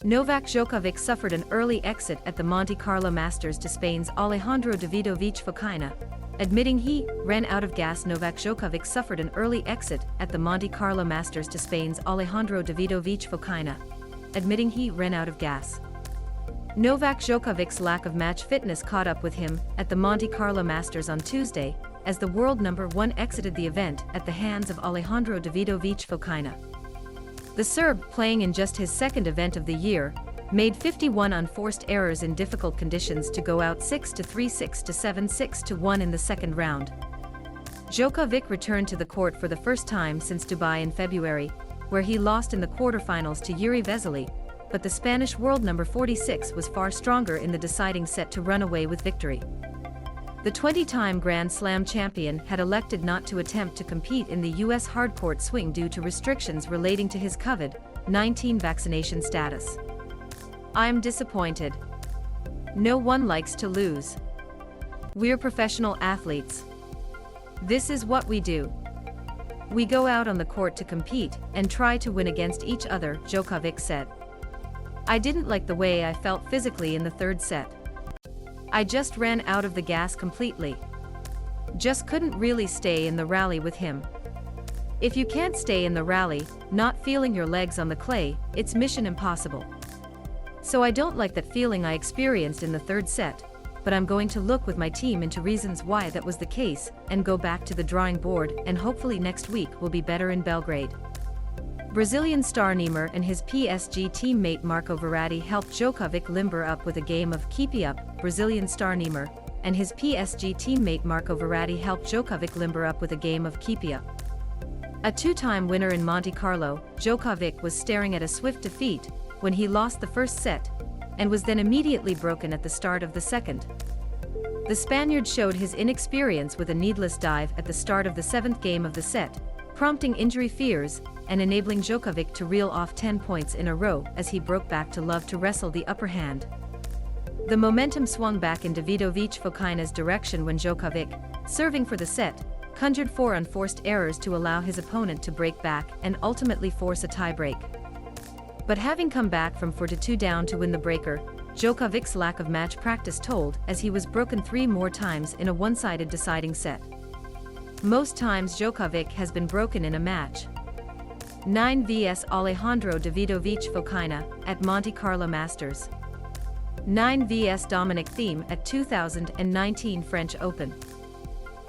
Novak Djokovic suffered an early exit at the Monte Carlo Masters to Spain's Alejandro Davidovich Faukina. Admitting he ran out of gas, Novak Djokovic suffered an early exit at the Monte Carlo Masters to Spain's Alejandro Davidovich Faukina. Admitting he ran out of gas. Novak Djokovic's lack of match fitness caught up with him at the Monte Carlo Masters on Tuesday, as the world number 1 exited the event at the hands of Alejandro Davidovich Faukina. The Serb, playing in just his second event of the year, made 51 unforced errors in difficult conditions to go out 6-3, 6-7, 6-1 in the second round. Djokovic returned to the court for the first time since Dubai in February, where he lost in the quarterfinals to Giri Veseli, but the Spanish world number 46 was far stronger in the deciding set to run away with victory. The 20-time Grand Slam champion had elected not to attempt to compete in the U.S. hardcourt swing due to restrictions relating to his COVID-19 vaccination status. "I'm disappointed. No one likes to lose. We're professional athletes. This is what we do. We go out on the court to compete and try to win against each other," Djokovic said. "I didn't like the way I felt physically in the third set. I just ran out of the gas completely. Just couldn't really stay in the rally with him. If you can't stay in the rally, not feeling your legs on the clay, it's mission impossible. So I don't like that feeling I experienced in the third set, but I'm going to look with my team into reasons why that was the case and go back to the drawing board, and hopefully next week will be better in Belgrade." Brazilian star Neymar and his PSG teammate Marco Verratti helped Djokovic limber up with a game of "keepy up." Brazilian star Neymar and his PSG teammate Marco Verratti helped Djokovic limber up with a game of "keepy up." A two-time winner in Monte Carlo, Djokovic was staring at a swift defeat when he lost the first set, and was then immediately broken at the start of the second. The Spaniard showed his inexperience with a needless dive at the start of the seventh game of the set, prompting injury fears and enabling Djokovic to reel off 10 points in a row as he broke back to love to wrestle the upper hand. The momentum swung back in Davidovich Faukina's direction when Djokovic, serving for the set, conjured 4 unforced errors to allow his opponent to break back and ultimately force a tiebreak. But having come back from 4-2 down to win the breaker, Djokovic's lack of match practice told, as he was broken 3 more times in a one-sided deciding set. Most times Djokovic has been broken in a match. 9 vs Alejandro Davidovich Faukina at Monte Carlo Masters. 9 vs Dominic Thiem at 2019 French Open.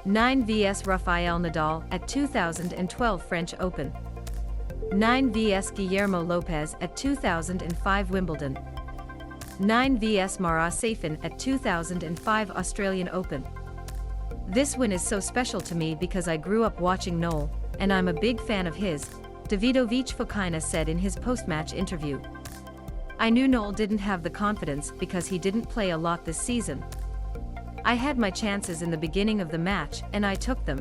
9 vs Rafael Nadal at 2012 French Open. 9 vs Guillermo Lopez at 2005 Wimbledon. 9 vs Marat Safin at 2005 Australian Open. "This win is so special to me because I grew up watching Noel, and I'm a big fan of his," Davidovich Faukina said in his post-match interview. "I knew Noel didn't have the confidence because he didn't play a lot this season. I had my chances in the beginning of the match and I took them.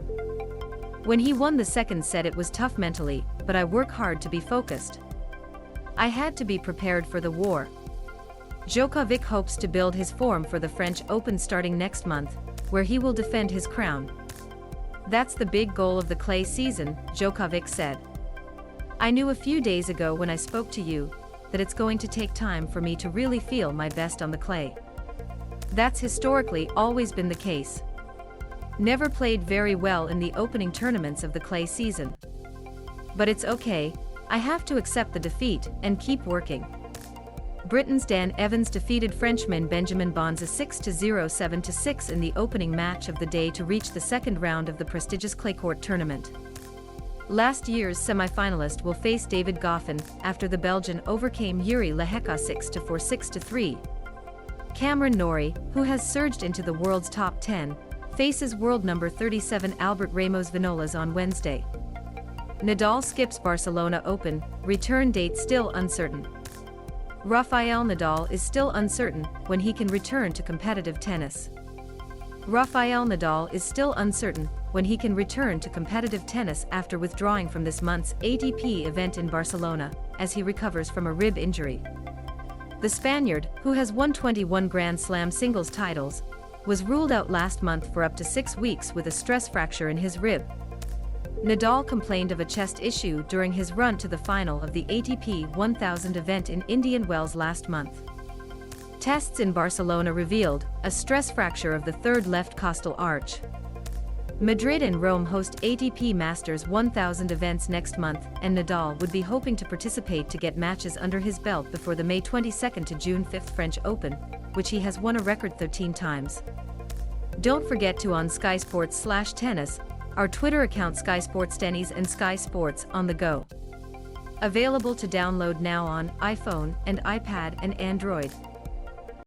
When he won the second set it was tough mentally, but I work hard to be focused. I had to be prepared for the war." Djokovic hopes to build his form for the French Open starting next month, where he will defend his crown. "That's the big goal of the clay season," Djokovic said. "I knew a few days ago when I spoke to you that it's going to take time for me to really feel my best on the clay. That's historically always been the case. Never played very well in the opening tournaments of the clay season. But it's okay, I have to accept the defeat and keep working." Britain's Dan Evans defeated Frenchman Benjamin Bonzi 6-0, 7-6 in the opening match of the day to reach the second round of the prestigious clay court tournament. Last year's semi-finalist will face David Goffin after the Belgian overcame Yuri Lehecka 6-4, 6-3. Cameron Norrie, who has surged into the world's top 10, faces world number 37 Albert Ramos Vinolas on Wednesday. Nadal skips Barcelona Open, return date still uncertain. Rafael Nadal is still uncertain when he can return to competitive tennis. Rafael Nadal is still uncertain when he can return to competitive tennis after withdrawing from this month's ATP event in Barcelona, as he recovers from a rib injury. The Spaniard, who has won 21 Grand Slam singles titles, was ruled out last month for up to 6 weeks with a stress fracture in his rib. Nadal complained of a chest issue during his run to the final of the ATP 1000 event in Indian Wells last month. Tests in Barcelona revealed a stress fracture of the third left costal arch. Madrid and Rome host ATP Masters 1000 events next month, and Nadal would be hoping to participate to get matches under his belt before the May 22 to June 5 French Open, which he has won a record 13 times. Don't forget to on Sky Sports/tennis, our Twitter account Sky Sports Tennis and Sky Sports on the go. Available to download now on iPhone and iPad and Android.